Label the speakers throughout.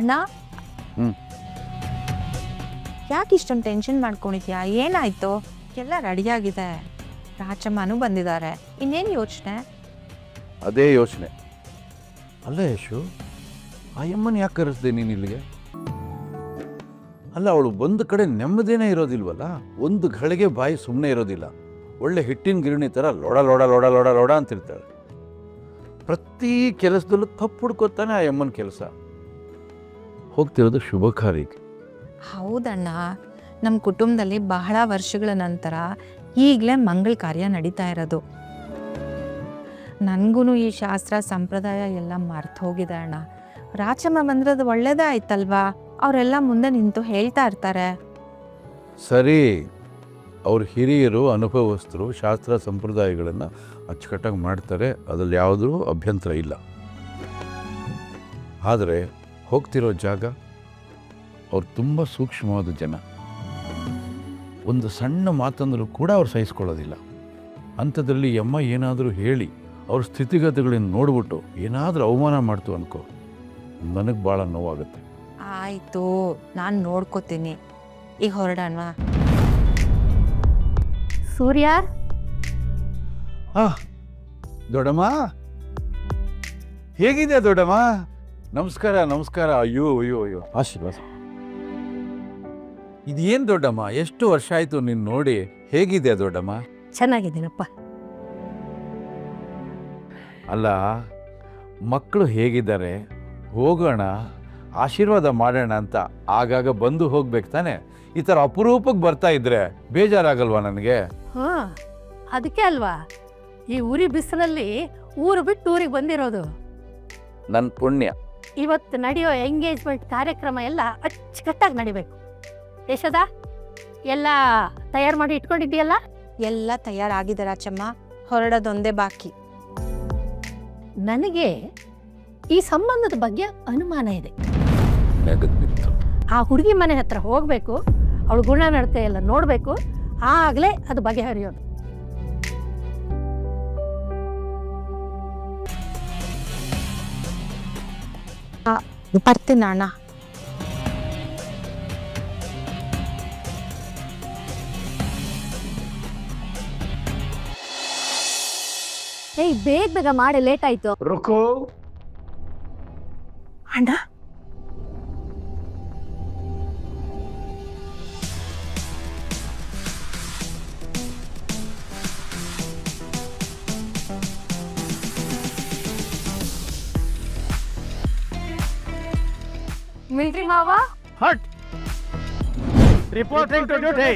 Speaker 1: ಅಣ್ಣ ಯಾಕೆ ಇಷ್ಟೊಂದು ಟೆನ್ಷನ್ ಮಾಡ್ಕೊಂಡಿದ್ಯಾ? ಏನಾಯ್ತು? ಎಲ್ಲ ರೆಡಿಯಾಗಿದೆ, ರಾಚಮ್ಮನೂ ಬಂದಿದ್ದಾರೆ, ಇನ್ನೇನು ಯೋಚನೆ?
Speaker 2: ಅದೇ ಯೋಚನೆ. ಅಲ್ಲ ಯಶು, ಆ ಅಮ್ಮನ ಯಾಕೆ ಕರೆಸ್ದೆ ನೀನು ಇಲ್ಲಿಗೆ? ಅಲ್ಲ, ಅವಳು ಒಂದು ಕಡೆ ನೆಮ್ಮದಿನೇ ಇರೋದಿಲ್ವಲ್ಲ, ಒಂದು ಗಳಿಗೆ ಬಾಯಿ ಸುಮ್ಮನೆ ಇರೋದಿಲ್ಲ. ಒಳ್ಳೆ ಹಿಟ್ಟಿನ ಗಿರಣಿ ಥರ ಲೋಡ ಲೋಡ ಲೋಡ ಲೋಡ ಲೋಡ ಅಂತಿರ್ತಾಳೆ. ಪ್ರತಿ ಕೆಲಸದಲ್ಲೂ ತಪ್ಪು ಹುಡ್ಕೋತಾನೆ ಆ ಅಮ್ಮನ ಕೆಲಸ. ಹೋಗ್ತಿರೋದು ಶುಭ ಕಾರ್ಯಕ್ಕೆ.
Speaker 1: ಹೌದಣ್ಣ, ನಮ್ಮ ಕುಟುಂಬದಲ್ಲಿ ಬಹಳ ವರ್ಷಗಳ ನಂತರ ಈಗಲೇ ಮಂಗಳ ಕಾರ್ಯ ನಡೀತಾ ಇರೋದು. ನನಗೂ ಈ ಶಾಸ್ತ್ರ ಸಂಪ್ರದಾಯ ಎಲ್ಲ ಮರ್ತು ಹೋಗಿದೆ ಅಣ್ಣ. ರಾಚಮ್ಮ ಬಂದ್ರದು ಒಳ್ಳೇದೇ ಆಯ್ತಲ್ವಾ? ಅವರೆಲ್ಲ ಮುಂದೆ ನಿಂತು ಹೇಳ್ತಾ ಇರ್ತಾರೆ.
Speaker 2: ಸರಿ, ಅವ್ರ ಹಿರಿಯರು, ಅನುಭವಸ್ಥರು ಶಾಸ್ತ್ರ ಸಂಪ್ರದಾಯಗಳನ್ನು ಅಚ್ಚುಕಟ್ಟಾಗಿ ಮಾಡ್ತಾರೆ, ಅದ್ರಲ್ಲಿ ಯಾವುದೂ ಅಭ್ಯಂತರ ಇಲ್ಲ. ಆದರೆ ಹೋಗ್ತಿರೋ ಜಾಗ, ಅವ್ರು ತುಂಬ ಸೂಕ್ಷ್ಮವಾದ ಜನ. ಒಂದು ಸಣ್ಣ ಮಾತಂದರೂ ಕೂಡ ಅವ್ರು ಸಹಿಸ್ಕೊಳ್ಳೋದಿಲ್ಲ. ಅಂಥದ್ರಲ್ಲಿ ಅಮ್ಮ ಏನಾದರೂ ಹೇಳಿ ಅವ್ರ ಸ್ಥಿತಿಗತಿಗಳನ್ನು ನೋಡ್ಬಿಟ್ಟು ಏನಾದರೂ ಅವಮಾನ ಮಾಡ್ತು ಅನ್ಕೋ, ನನಗೆ ಭಾಳ ನೋವಾಗುತ್ತೆ.
Speaker 1: ಆಯಿತು, ನಾನು ನೋಡ್ಕೋತೀನಿ. ಈಗ ಹೊರಡೋಣವಾ?
Speaker 3: ಸೂರ್ಯ,
Speaker 2: ದೊಡ್ಡಮ್ಮ ಹೇಗಿದೆ? ದೊಡ್ಡಮ್ಮ ನಮಸ್ಕಾರ. ನಮಸ್ಕಾರ. ಅಯ್ಯೋ ಅಯ್ಯೋ ಅಯ್ಯೋ, ಆಶೀರ್ವಾದ. ಇದೇನು ದೊಡ್ಡಮ್ಮ, ಎಷ್ಟು ವರ್ಷ ಆಯ್ತು ನೀನು ನೋಡಿ. ಹೇಗಿದೆ ದೊಡ್ಡಮ್ಮ?
Speaker 3: ಚೆನ್ನಾಗಿದ್ದೀನಪ್ಪ.
Speaker 2: ಅಲ್ಲ, ಮಕ್ಕಳು ಹೇಗಿದ್ದಾರೆ? ಹೋಗೋಣ, ಆಶೀರ್ವಾದ ಮಾಡೋಣ ಅಂತ ಆಗಾಗ ಬಂದು ಹೋಗ್ಬೇಕು ತಾನೆ. ಈ ಥರ ಅಪರೂಪಕ್ಕೆ ಬರ್ತಾ ಇದ್ರೆ ಬೇಜಾರಾಗಲ್ವಾ ನನಗೆ?
Speaker 3: ಹಾಂ, ಅದಕ್ಕೆ ಅಲ್ವಾ ಈ ಉರಿ ಬಿಸಿಲಲ್ಲಿ ಊರು ಬಿಟ್ಟು ಊರಿಗೆ ಬಂದಿರೋದು.
Speaker 2: ನನ್ನ ಪುಣ್ಯ.
Speaker 3: ಇವತ್ತು ನಡೆಯೋ ಎಂಗೇಜ್ಮೆಂಟ್ ಕಾರ್ಯಕ್ರಮ ಎಲ್ಲ ಅಚ್ಚುಕಟ್ಟಾಗಿ ನಡಿಬೇಕು. ಯಶೋದ, ಎಲ್ಲ ತಯಾರು ಮಾಡಿ ಇಟ್ಕೊಂಡಿದ್ದೀಯಲ್ಲ?
Speaker 1: ಎಲ್ಲ ತಯಾರಾಗಿದೆ ರಾಚಮ್ಮ, ಹೊರಡೋದೊಂದೇ ಬಾಕಿ.
Speaker 3: ನನಗೆ ಈ ಸಂಬಂಧದ ಬಗ್ಗೆ ಅನುಮಾನ ಇದೆ.
Speaker 2: ನೆಗದ್ಬಿತ್ತು.
Speaker 3: ಆ ಹುಡುಗಿ ಮನೆ ಹತ್ರ ಹೋಗಬೇಕು, ಅವಳು ಗುಣ ನಡತೆ ಎಲ್ಲ ನೋಡಬೇಕು, ಆಗಲೇ ಅದು ಬಗೆಹರಿಯೋದು.
Speaker 1: ಬರ್ತೀನಿ ಅಣ್ಣ.
Speaker 3: ಏಯ್, ಬೇಗ ಬೇಗ ಮಾಡಿ, ಲೇಟ್ ಆಯ್ತು.
Speaker 4: ರುಕೋ.
Speaker 1: ಅಣ್ಣ,
Speaker 3: ಮಿಲ್ಟ್ರಿ ಮಾವ,
Speaker 4: ಹಟ್. Reporting to duty.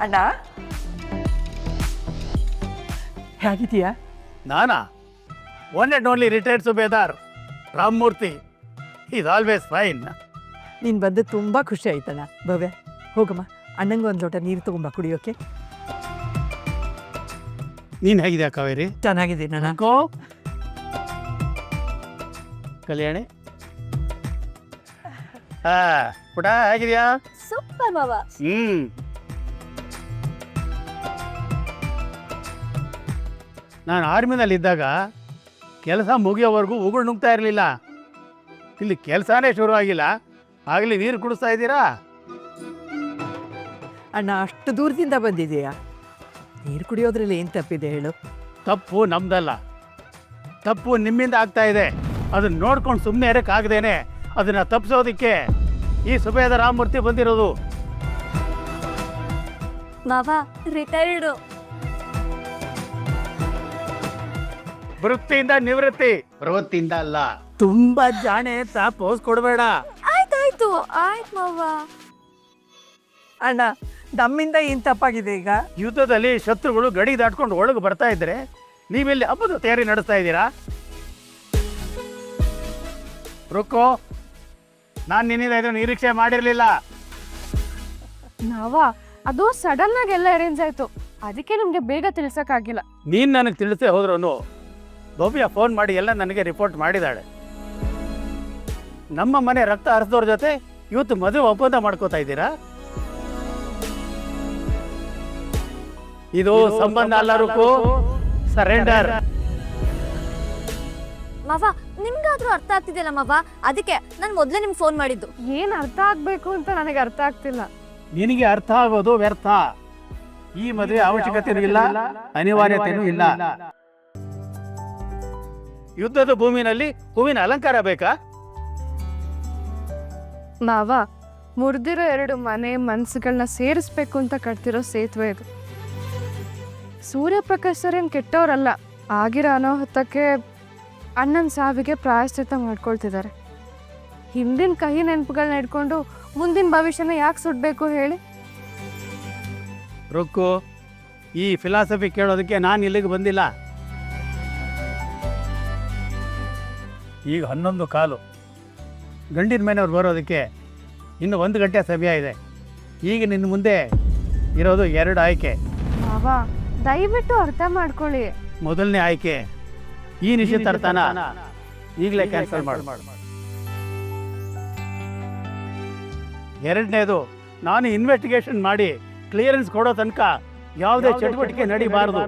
Speaker 5: ಅಣ್ಣ ಹೇಗಿದೆಯಾ?
Speaker 4: ನಾನಾ? One and only retired Subedar Ramamurthy. Is always fine.
Speaker 5: ನೀನು ಬಂದು ತುಂಬ ಖುಷಿ ಆಯ್ತಣ್ಣ. ಭವ್ಯ, ಹೋಗಮ್ಮ, ಅಣ್ಣಂಗೆ ಒಂದು ಲೋಟ ನೀರು ತಗೊಂಬ ಕುಡಿಯೋಕೆ.
Speaker 4: ನೀನು ಹೇಗಿದ್ಯಾ ಕಾವೇರಿ?
Speaker 5: ಚೆನ್ನಾಗಿದ್ದೀನಿ ಅಣ್ಣ.
Speaker 4: ಕೋ ಕಲ್ಯಾಣಿ. ಹಾ, ಪುಟ ಹೇಗಿದ್ಯಾ?
Speaker 3: ಸೂಪರ್ ಮಾವ.
Speaker 4: ನಾನು ಆರ್ಮಿನಲ್ಲಿದ್ದಾಗ ಕೆಲಸ ಮುಗಿಯೋವರೆಗೂ ಉಗುಳು ನುಗ್ತಾ ಇರಲಿಲ್ಲ. ಇಲ್ಲಿ ಕೆಲಸನೇ ಶುರು ಆಗಿಲ್ಲ, ಆಗಲಿ ನೀರು ಕುಡಿಸ್ತಾ ಇದ್ದೀರಾ?
Speaker 5: ಅಣ್ಣ, ಅಷ್ಟು ದೂರದಿಂದ ಬಂದಿದೆಯಾ? ನೀರು ಕುಡಿಯೋದ್ರಲ್ಲಿ ಏನು ತಪ್ಪಿದೆ ಹೇಳು?
Speaker 4: ತಪ್ಪು ನಮ್ದಲ್ಲ, ತಪ್ಪು ನಿಮ್ಮಿಂದ ಆಗ್ತಾ ಇದೆ. ಅದನ್ನ ನೋಡ್ಕೊಂಡು ಸುಮ್ಮನೆ ಇರೋಕ್ಕಾಗದೇನೆ ಅದನ್ನ ತಪ್ಪಿಸೋದಕ್ಕೆ ಈ ಸುಬೇದ ರಾಮಮೂರ್ತಿ ಬಂದಿರೋದು.
Speaker 3: ಮಾವ ರಿಟೈರ್ಡು.
Speaker 4: ವೃತ್ತಿಯಿಂದ ನಿವೃತ್ತಿ, ಪ್ರವೃತ್ತಿಯಿಂದ ಅಲ್ಲ.
Speaker 5: ತುಂಬಾ ಜಾಣೆ ಅಂತ ಪೋಸ್ ಕೊಡಬೇಡ.
Speaker 3: ಆಯ್ತಾಯ್ತು, ಆಯ್ತು ಮಾವ.
Speaker 5: ಅಣ್ಣ, ನಮ್ಮಿಂದ ಏನು ತಪ್ಪಾಗಿದೆ ಈಗ?
Speaker 4: ಯುದ್ಧದಲ್ಲಿ ಶತ್ರುಗಳು ಗಡಿ ದಾಟ್ಕೊಂಡು ಒಳಗೆ ಬರ್ತಾ ಇದ್ರೆ ನೀವೆಲ್ಲಿ ಹಬ್ಬದ ತಯಾರಿ ನಡೆಸ್ತಾ ಇದ್ದೀರಾ? ರುಕೋ, ನಾನು ನಿನ್ನಿಂದ ಇದನ್ನು ನಿರೀಕ್ಷೆ ಮಾಡಿರಲಿಲ್ಲ.
Speaker 6: ನಾವ ಅದು ಸಡನ್ ಆಗಿ ಎಲ್ಲ ಅರೇಂಜ್ ಆಯ್ತು, ಅದಕ್ಕೆ ನಮ್ಗೆ ಬೇಗ ತಿಳಿಸಕ್ಕಾಗಿಲ್ಲ.
Speaker 4: ನೀನು ನನಗೆ ತಿಳಿಸೇ ಹೋದ್ರೂ ಭವ್ಯ ಫೋನ್ ಮಾಡಿ ಎಲ್ಲ ನನಗೆ ರಿಪೋರ್ಟ್ ಮಾಡಿದಾಳೆ. ನಮ್ಮ ಮನೆ ರಕ್ತ ಹರಿಸೋರ ಜೊತೆ ಇವತ್ತು ಮದುವೆ ಒಪ್ಪಂದ ಮಾಡ್ಕೋತಾ ಇದ್ದೀರಾ? ಇದು ಸಂಬಂಧ ಅಲ್ಲ ರುಕು, ಸರೆಂಡರ್.
Speaker 7: ಮಾವ ನಿಮ್ಗಾದ್ರೂ ಅರ್ಥ ಆಗ್ತಿದೆಯಲ್ಲ ಮಾವ, ಅದಕ್ಕೆ ನಾನು ಮೊದಲೇ ನಿಮ್ಗೆ ಫೋನ್ ಮಾಡಿದ್ದು.
Speaker 6: ಏನ್ ಅರ್ಥ ಆಗ್ಬೇಕು ಅಂತ ನನಗೆ ಅರ್ಥ ಆಗ್ತಿಲ್ಲ.
Speaker 4: ನಿನಗೆ ಅರ್ಥ ಆಗೋದು ವ್ಯರ್ಥ. ಈ ಮದುವೆ ಅವಶ್ಯಕತೆನೂ ಇಲ್ಲ, ಅನಿವಾರ್ಯತೆನೂ ಇಲ್ಲ. ಯುದ್ಧದ ಭೂಮಿನಲ್ಲಿ ಹೂವಿನ ಅಲಂಕಾರ ಬೇಕಾ?
Speaker 6: ಮಾವ, ಮುರಿದಿರೋ 2 ಮನೆ ಮನ್ಸುಗಳನ್ನ ಸೇರಿಸ್ಬೇಕು ಅಂತ ಕಟ್ತಿರೋ ಸೇತುವೆ ಇದು. ಸೂರ್ಯಪ್ರಕಾಶ್ ಸರ್ ಏನ್ ಕೆಟ್ಟವ್ರಲ್ಲ. ಆಗಿರೋ ಅನಾಹುತಕ್ಕೆ ಅಣ್ಣನ ಸಾವಿಗೆ ಪ್ರಾಯಶ್ಚಿತ್ತ ಮಾಡ್ಕೊಳ್ತಿದ್ದಾರೆ. ಹಿಂದಿನ ಕಹಿ ನೆನಪುಗಳನ್ನ ಇಟ್ಕೊಂಡು ಮುಂದಿನ ಭವಿಷ್ಯನ ಯಾಕೆ ಸುಡ್ಬೇಕು ಹೇಳಿ?
Speaker 4: ರೊಕ್ಕು, ಈ ಫಿಲಾಸಫಿ ಕೇಳೋದಕ್ಕೆ ನಾನು ಇಲ್ಲಿಗೆ ಬಂದಿಲ್ಲ. ಈಗ 11:15 ಗಂಡಿನ ಮನೆಯವ್ರು ಬರೋದಕ್ಕೆ ಇನ್ನು 1 ಗಂಟೆ ಸಮಯ ಇದೆ. ಈಗ ನಿನ್ನ ಮುಂದೆ ಇರೋದು 2 ಆಯ್ಕೆ.
Speaker 6: ಮಾವ, ದಯವಿಟ್ಟು ಅರ್ಥ ಮಾಡ್ಕೊಳ್ಳಿ.
Speaker 4: ಮೊದಲನೇ ಆಯ್ಕೆ ಈ ನಿಶ್ಚಿತಾರ್ಥನ ಈಗಲೇ ಕ್ಯಾನ್ಸಲ್ ಮಾಡು. 2ನೇದು, ನಾನು ಇನ್ವೆಸ್ಟಿಗೇಷನ್ ಮಾಡಿ ಕ್ಲಿಯರೆನ್ಸ್ ಕೊಡೋ ತನಕ ಯಾವುದೇ ಚಟುವಟಿಕೆ ನಡೀಬಾರದು.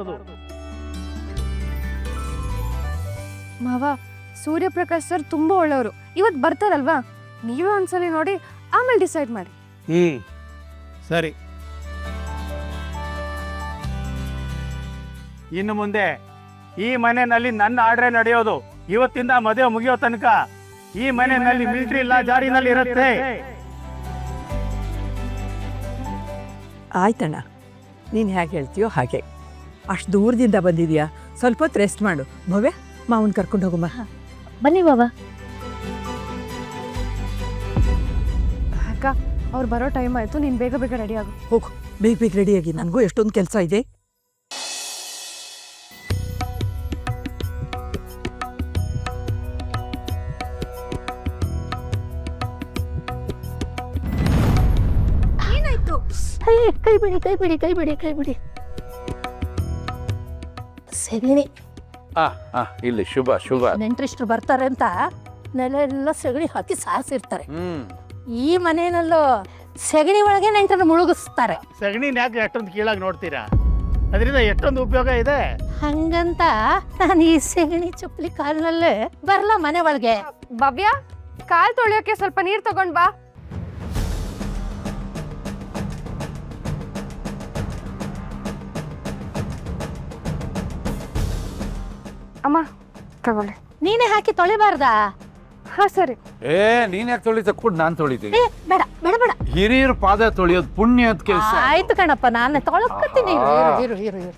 Speaker 6: ಮಾವ, ಸೂರ್ಯಪ್ರಕಾಶ್ ಸರ್ ತುಂಬಾ ಒಳ್ಳೆಯವರು. ಇವತ್ತು ಬರ್ತಾರಲ್ವಾ, ನೀವೇ ಒಂದ್ಸಲಿ ನೋಡಿ ಆಮೇಲೆ ಡಿಸೈಡ್ ಮಾಡಿ.
Speaker 4: ಸರಿ. ಇನ್ನು ಮುಂದೆ ಈ ಮನೆಯಲ್ಲಿ ನನ್ನ ಆರ್ಡ್ರೆ ನಡೆಯೋದು. ಇವತ್ತಿಂದ ಮದುವೆ ಮುಗಿಯೋ ತನಕ ಈ ಮನೆಯಲ್ಲಿ ಮಿಲಿಟರಿ ಲಾ ಜಾರಿನಲ್ಲಿ ಇರುತ್ತೆ.
Speaker 5: ಆಯ್ತಣ್ಣ, ನೀನು ಹೇಗೆ ಹೇಳ್ತೀಯೋ ಹಾಗೆ. ಅಷ್ಟು ದೂರದಿಂದ ಬಂದಿದ್ಯಾ, ಸ್ವಲ್ಪ ಹೊತ್ತು ರೆಸ್ಟ್ ಮಾಡು. ಭವ್ಯ, ಮಾವನ್ ಕರ್ಕೊಂಡು ಹೋಗಮ್ಮ.
Speaker 3: ಬನ್ನಿ ಬಾಬಾ.
Speaker 6: ಅಕ್ಕ, ಅವ್ರು ಬರೋ ಟೈಮ್ ಆಯ್ತು, ನೀನು ಬೇಗ ಬೇಗ ರೆಡಿ ಆಗು.
Speaker 5: ಹೋಗು, ಬೇಗ ಬೇಗ ರೆಡಿಯಾಗಿ, ನನಗೂ ಎಷ್ಟೊಂದು ಕೆಲಸ ಇದೆ.
Speaker 7: ಏನಾಯ್ತು?
Speaker 3: ಕೈ ಬಿಡಿ, ಕೈ ಬಿಡಿ, ಕೈ ಬಿಡಿ, ಕೈ ಬಿಡಿ. ಸೆಗಣಿ
Speaker 2: ಇಲ್ಲಿ ಶುಭ ಶುಭ.
Speaker 3: ನೆಂಟ್ರಿಷ್ಟ್ರು ಬರ್ತಾರೆ ಅಂತ ನೆಲೆ ಎಲ್ಲ ಸೆಗಣಿ ಹಾಕಿ ಸಾರಿಸಿರ್ತಾರೆ.
Speaker 2: ಹ್ಮ್,
Speaker 3: ಈ ಮನೆಯಲ್ಲೂ ಸೆಗಣಿ ಒಳಗೆ ನೆಂಟನ್ನು ಮುಳುಗಿಸ್ತಾರೆ.
Speaker 4: ಸಗಣಿನ ಯಾಕೆ ಎಷ್ಟೊಂದು ಕೀಳಾಗಿ ನೋಡ್ತೀರಾ? ಅದರಿಂದ ಎಷ್ಟೊಂದು ಉಪಯೋಗ ಇದೆ.
Speaker 3: ಹಂಗಂತ ನಾನು ಈ ಸೆಗಣಿ ಚಪ್ಪಲಿ ಕಾಲಿನಲ್ಲೇ ಬರಲ್ಲ ಮನೆ ಒಳಗೆ.
Speaker 6: ಭವ್ಯ, ಕಾಲ್ ತೊಳೆಯೋಕೆ ಸ್ವಲ್ಪ ನೀರು ತಗೊಂಡ್ ಬಾ. ಅಮ್ಮ, ತಗೊಳ್ಳಿ.
Speaker 3: ನೀನೇ ಹಾಕಿ ತೊಳಿಬಾರ್ದಾ?
Speaker 6: ಹಾ ಸರಿ.
Speaker 2: ನೀನ್ ಯಾಕೆ ತೊಳಿತ ಕೂಡ ನಾನು ತೊಳಿತೀನಿ.
Speaker 3: ಬೇಡ ಬೇಡ ಬೇಡ.
Speaker 2: ಹಿರಿಯರ ಪಾದ ತೊಳೆಯೋದು ಪುಣ್ಯದ ಕೆಲಸ.
Speaker 3: ಆಯ್ತು ಕಣಪ್ಪ, ನಾನು ತೊಳಕತ್ತೀನಿ. ಇರು ಇರು ಇರು ಇರು.